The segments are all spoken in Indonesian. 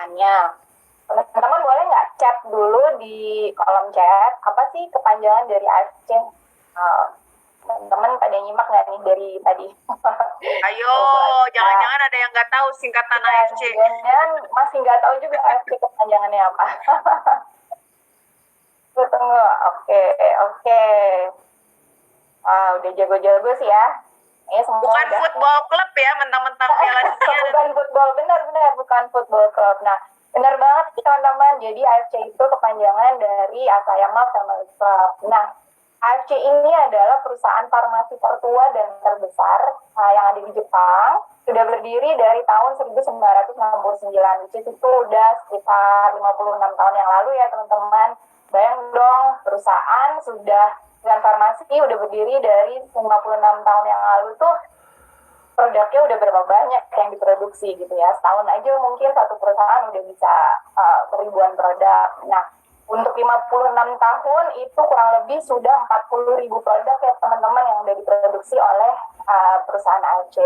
kepanjangannya. Teman-teman boleh nggak chat dulu di kolom chat, apa sih kepanjangan dari AFC? Teman-teman pada nyimak nggak nih dari tadi? Ayo, jangan-jangan ada yang nggak tahu singkatan AFC. Jangan masih nggak tahu juga AFC kepanjangannya apa. Tunggu, oke. Udah jago-jago sih ya. Bukan udah. Football club ya, mentang-mentang Piala Dunia. Bukan football, benar, bukan football club. Nah, benar banget teman-teman. Jadi AFC itu kepanjangan dari Asayama Family Club. Nah, AFC ini adalah perusahaan farmasi tertua dan terbesar yang ada di Jepang. Sudah berdiri dari tahun 1969, which is itu udah sekitar 56 tahun yang lalu ya teman-teman. Bayang dong, perusahaan dengan farmasi udah berdiri dari 56 tahun yang lalu tuh, produknya udah berapa banyak yang diproduksi gitu ya. Setahun aja mungkin satu perusahaan udah bisa ribuan produk. Nah, untuk 56 tahun itu kurang lebih sudah 40.000 produk ya teman-teman yang udah diproduksi oleh perusahaan AFC.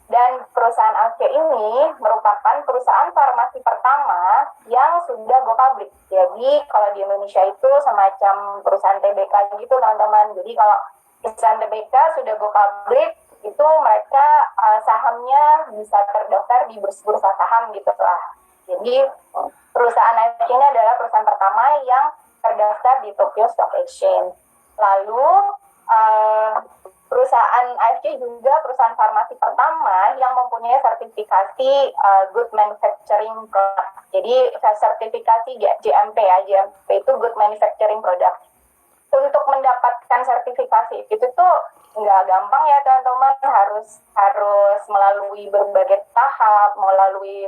Dan perusahaan AFC ini merupakan perusahaan farmasi pertama yang sudah go public. Jadi kalau di Indonesia itu semacam perusahaan TBK gitu teman-teman. Jadi kalau perusahaan TBK sudah go public, itu mereka sahamnya bisa terdaftar di bursa saham gitu lah. Jadi perusahaan AFC ini adalah perusahaan pertama yang terdaftar di Tokyo Stock Exchange. Lalu perusahaan AFC juga perusahaan farmasi pertama yang mempunyai sertifikasi Good Manufacturing Product. Jadi sertifikasi GMP ya, GMP itu Good Manufacturing Product. Untuk mendapatkan sertifikasi itu tuh nggak gampang ya teman-teman, harus melalui berbagai tahap, melalui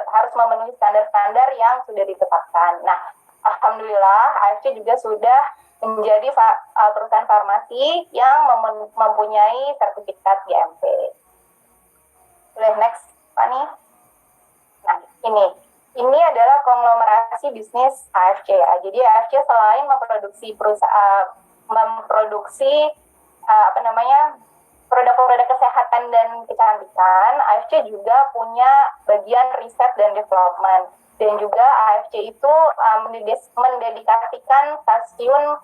harus memenuhi standar-standar yang sudah ditetapkan. Nah, alhamdulillah AFC juga sudah menjadi perusahaan farmasi yang mempunyai sertifikat GMP. Boleh next, Pani. Nah, ini adalah konglomerasi bisnis AFC ya. Jadi AFC selain memproduksi produk-produk kesehatan dan kecantikan, AFC juga punya bagian riset dan development. Dan juga AFC itu mendedikasikan stasiun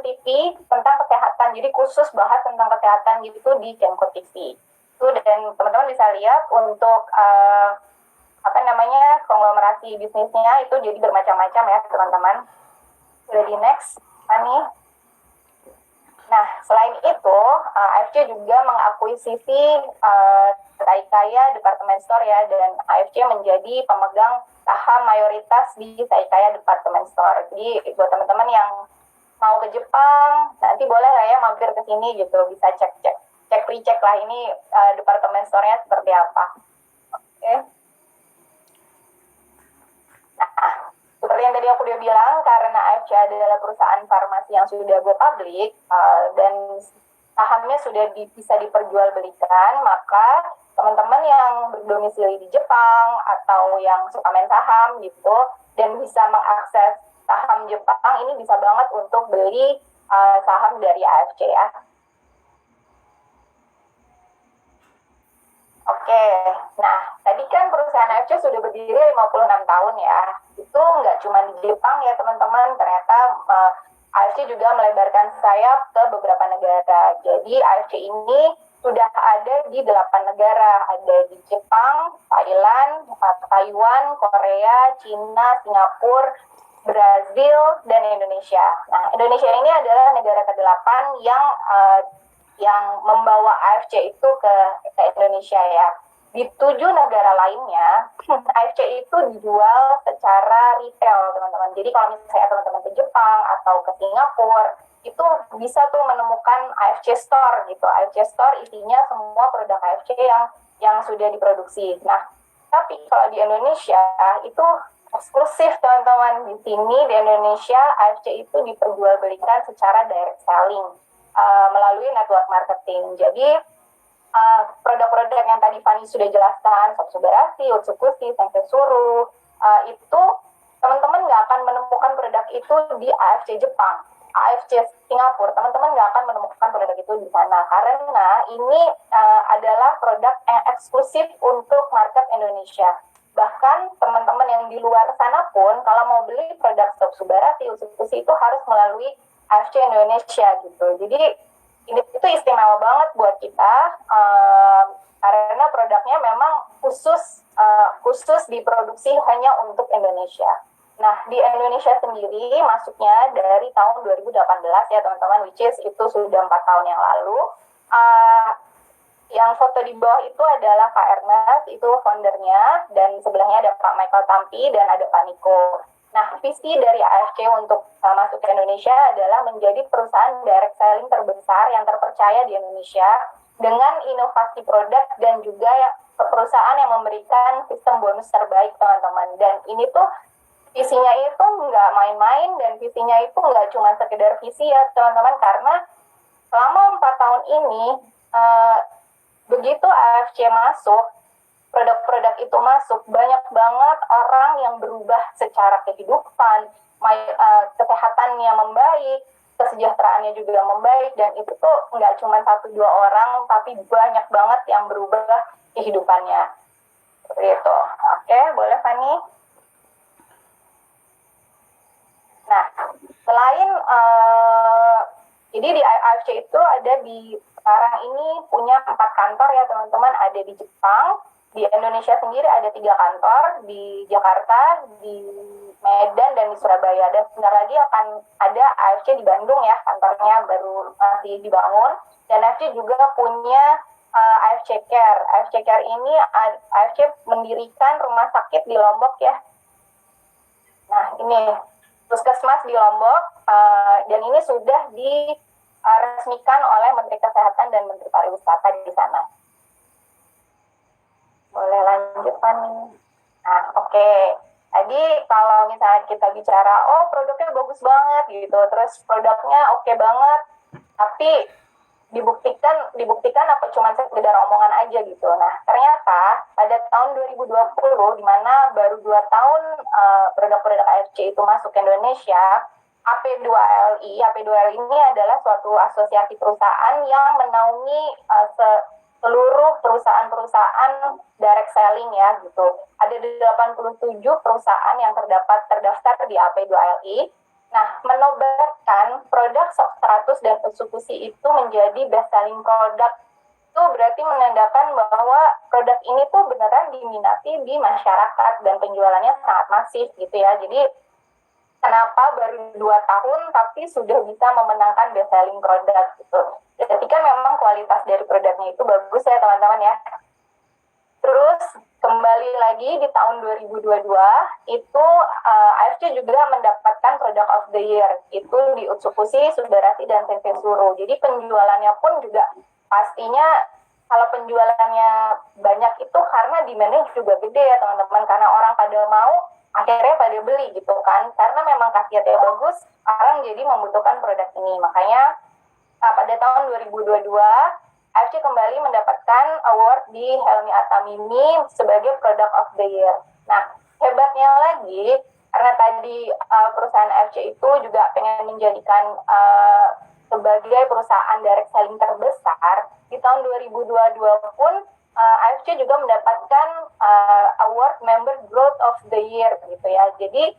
TV tentang kesehatan. Jadi khusus bahas tentang kesehatan gitu di Genco TV. Itu dan teman-teman bisa lihat untuk konglomerasi bisnisnya itu jadi bermacam-macam ya teman-teman. Sudah di next, Ani. Nah, selain itu, AFC juga mengakuisisi Saikaya Department Store ya, dan AFC menjadi pemegang saham mayoritas di Saikaya Department Store. Jadi buat teman-teman yang mau ke Jepang, nanti boleh lah ya mampir ke sini gitu, bisa cek lah ini Department Store-nya seperti apa. Oke. Nah, seperti yang tadi aku udah bilang, karena AFC adalah perusahaan farmasi yang sudah go public dan sahamnya sudah bisa diperjualbelikan, maka teman-teman yang berdomisili di Jepang atau yang suka main saham gitu dan bisa mengakses saham Jepang, ini bisa banget untuk beli saham dari AFC ya. Oke, nah tadi kan perusahaan AFC sudah berdiri 56 tahun ya. Itu nggak cuma di Jepang ya teman-teman, ternyata AFC juga melebarkan sayap ke beberapa negara. Jadi AFC ini sudah ada di 8 negara, ada di Jepang, Thailand, Taiwan, Korea, Cina, Singapura, Brazil, dan Indonesia. Nah, Indonesia ini adalah negara ke-8 yang membawa AFC itu ke Indonesia ya. Di 7 negara lainnya, AFC itu dijual secara retail, teman-teman. Jadi kalau misalnya teman-teman ke Jepang atau ke Singapura, itu bisa tuh menemukan AFC Store gitu. AFC Store isinya semua produk AFC yang sudah diproduksi. Nah, tapi kalau di Indonesia itu eksklusif, teman-teman. Di sini di Indonesia AFC itu diperjualbelikan secara direct selling melalui network marketing. Jadi produk-produk yang tadi Fanny sudah jelaskan, Sotsubarasi, Utsukushi, Senkesuru, itu teman-teman nggak akan menemukan produk itu di AFC Jepang. AFC Singapura, teman-teman nggak akan menemukan produk itu di sana karena ini adalah produk yang eksklusif untuk market Indonesia. Bahkan teman-teman yang di luar sana pun kalau mau beli produk Stop Subarati, Usukusi itu harus melalui AFC Indonesia gitu. Jadi ini itu istimewa banget buat kita karena produknya memang khusus diproduksi hanya untuk Indonesia. Nah, di Indonesia sendiri masuknya dari tahun 2018 ya teman-teman, which is itu sudah 4 tahun yang lalu. Yang foto di bawah itu adalah Pak Ernest, itu foundernya, dan sebelahnya ada Pak Michael Tampi dan ada Pak Niko. Nah, visi dari AFC untuk masuk ke Indonesia adalah menjadi perusahaan direct selling terbesar yang terpercaya di Indonesia dengan inovasi produk dan juga perusahaan yang memberikan sistem bonus terbaik teman-teman. Dan ini tuh visinya itu nggak main-main dan visinya itu nggak cuma sekedar visi ya teman-teman, karena selama 4 tahun ini begitu AFC masuk, produk-produk itu masuk, banyak banget orang yang berubah secara kehidupan, kesehatannya membaik, kesejahteraannya juga membaik, dan itu tuh nggak cuma 1-2 orang, tapi banyak banget yang berubah kehidupannya. Seperti itu. Oke, boleh Fanny? Nah, selain jadi di AFC itu ada di sekarang ini punya 4 kantor ya teman-teman, ada di Jepang, di Indonesia sendiri ada 3 kantor, di Jakarta, di Medan, dan di Surabaya. Dan sebentar lagi akan ada AFC di Bandung ya, kantornya baru masih dibangun. Dan AFC juga punya AFC Care. AFC Care ini AFC mendirikan rumah sakit di Lombok ya. Nah ini puskesmas di Lombok, dan ini sudah diresmikan oleh Menteri Kesehatan dan Menteri Pariwisata di sana. Boleh lanjut, Fanny. Nah, oke. Tadi kalau misalnya kita bicara, oh produknya bagus banget gitu, terus produknya oke banget, tapi dibuktikan apa cuma sekedar omongan aja gitu. Nah, ternyata pada tahun 2020, di mana baru 2 tahun produk-produk AFC itu masuk ke Indonesia, AP2LI ini adalah suatu asosiasi perusahaan yang menaungi seluruh perusahaan-perusahaan direct selling ya gitu. Ada 87 perusahaan yang terdaftar di AP2LI. Nah, menobatkan produk SOP 100 dan Usukusi itu menjadi best selling product itu berarti menandakan bahwa produk ini tuh beneran diminati di masyarakat dan penjualannya sangat masif gitu ya. Jadi kenapa baru 2 tahun tapi sudah bisa memenangkan best selling product gitu. Berarti kan memang kualitas dari produknya itu bagus ya teman-teman ya. Terus kembali lagi di tahun 2022 itu AFC juga mendapatkan Product of the Year itu di Usukusi, Subarati, dan Sensesuro. Jadi penjualannya pun juga pastinya kalau penjualannya banyak itu karena demand-nya juga gede ya teman-teman, karena orang pada mau akhirnya pada beli gitu kan, karena memang khasiatnya bagus, orang jadi membutuhkan produk ini. Makanya pada tahun 2022 AFC kembali mendapatkan award di Helmi Atamimi sebagai Product of the Year. Nah, hebatnya lagi, karena tadi perusahaan AFC itu juga pengen menjadikan sebagai perusahaan direct selling terbesar, di tahun 2022 pun AFC juga mendapatkan award Member Growth of the Year gitu ya. Jadi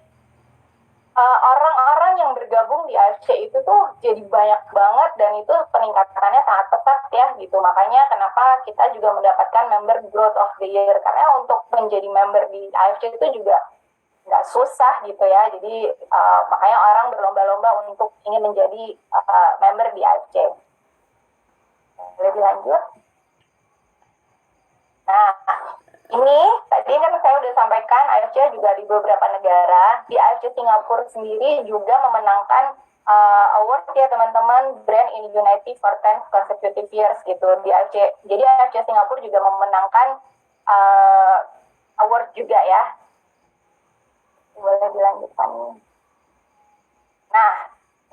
orang-orang yang bergabung di AFC itu tuh jadi banyak banget dan itu peningkatannya sangat pesat ya gitu. Makanya kenapa kita juga mendapatkan Member Growth of the Year, karena untuk menjadi member di AFC itu juga nggak susah gitu ya. Jadi makanya orang berlomba-lomba untuk ingin menjadi member di AFC. Lebih lanjut. Nah, ini tadi kan saya udah sampaikan AFC juga di beberapa negara. Di AFC Singapura sendiri juga memenangkan award ya teman-teman, Brand in Unity for 10 consecutive years gitu di AFC. Jadi AFC Singapura juga memenangkan award juga ya. Boleh dilanjutkan. Nah,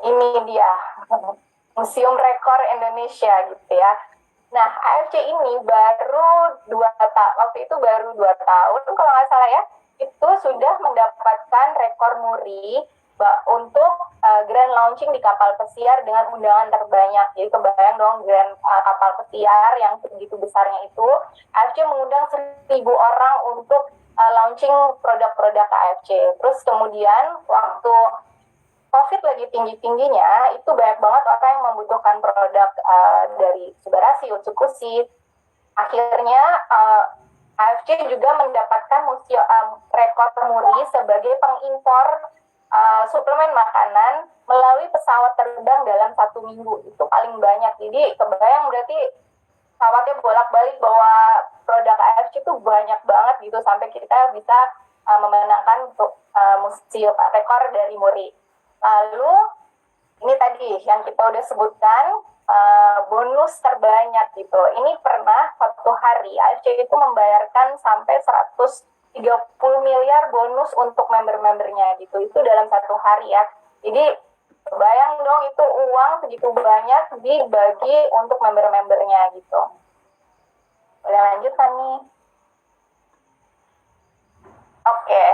ini dia Museum Rekor Indonesia gitu ya. Nah, AFC ini baru waktu itu baru 2 tahun kalau nggak salah ya, itu sudah mendapatkan rekor muri untuk grand launching di kapal pesiar dengan undangan terbanyak. Jadi kebayang dong grand kapal pesiar yang segitu besarnya itu, AFC mengundang 1.000 orang untuk launching produk-produk AFC. Terus kemudian waktu COVID lagi tinggi-tingginya, itu banyak banget orang yang membutuhkan produk dari Subarashi, Utsukushi. Akhirnya AFC juga mendapatkan rekor muri sebagai pengimpor suplemen makanan melalui pesawat terbang dalam 1 minggu. Itu paling banyak. Jadi kebayang berarti pesawatnya bolak-balik bawa produk AFC itu banyak banget gitu sampai kita bisa memenangkan rekor dari muri. Lalu ini tadi yang kita udah sebutkan bonus terbanyak gitu. Ini pernah satu hari AFC itu membayarkan sampai 130 miliar bonus untuk member-membernya gitu. Itu dalam satu hari ya. Jadi bayang dong itu uang segitu banyak dibagi untuk member-membernya gitu. Boleh lanjut Fanny? Oke.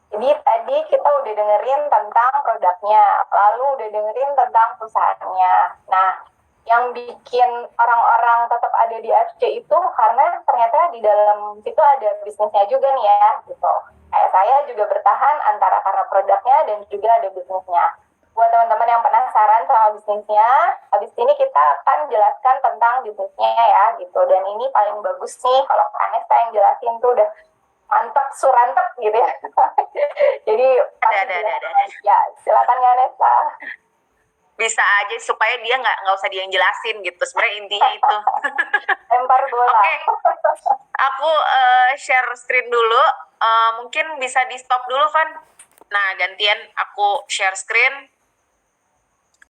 Jadi tadi kita udah dengerin tentang produknya, lalu udah dengerin tentang perusahaannya. Nah, yang bikin orang-orang tetap ada di AFC itu karena ternyata di dalam situ ada bisnisnya juga nih ya, gitu. Kayak saya juga bertahan antara karena produknya dan juga ada bisnisnya. Buat teman-teman yang penasaran sama bisnisnya, habis ini kita akan jelaskan tentang bisnisnya ya, gitu. Dan ini paling bagus nih kalau Kanesta yang jelasin tuh udah mantap surantep gitu ya. Jadi ada. Ya, silakan Kanesta. Bisa aja supaya dia nggak usah dia yang jelasin gitu. Sebenarnya intinya itu. Lempar bola. Oke. Aku share screen dulu. Mungkin bisa di stop dulu, Van. Nah, gantian aku share screen.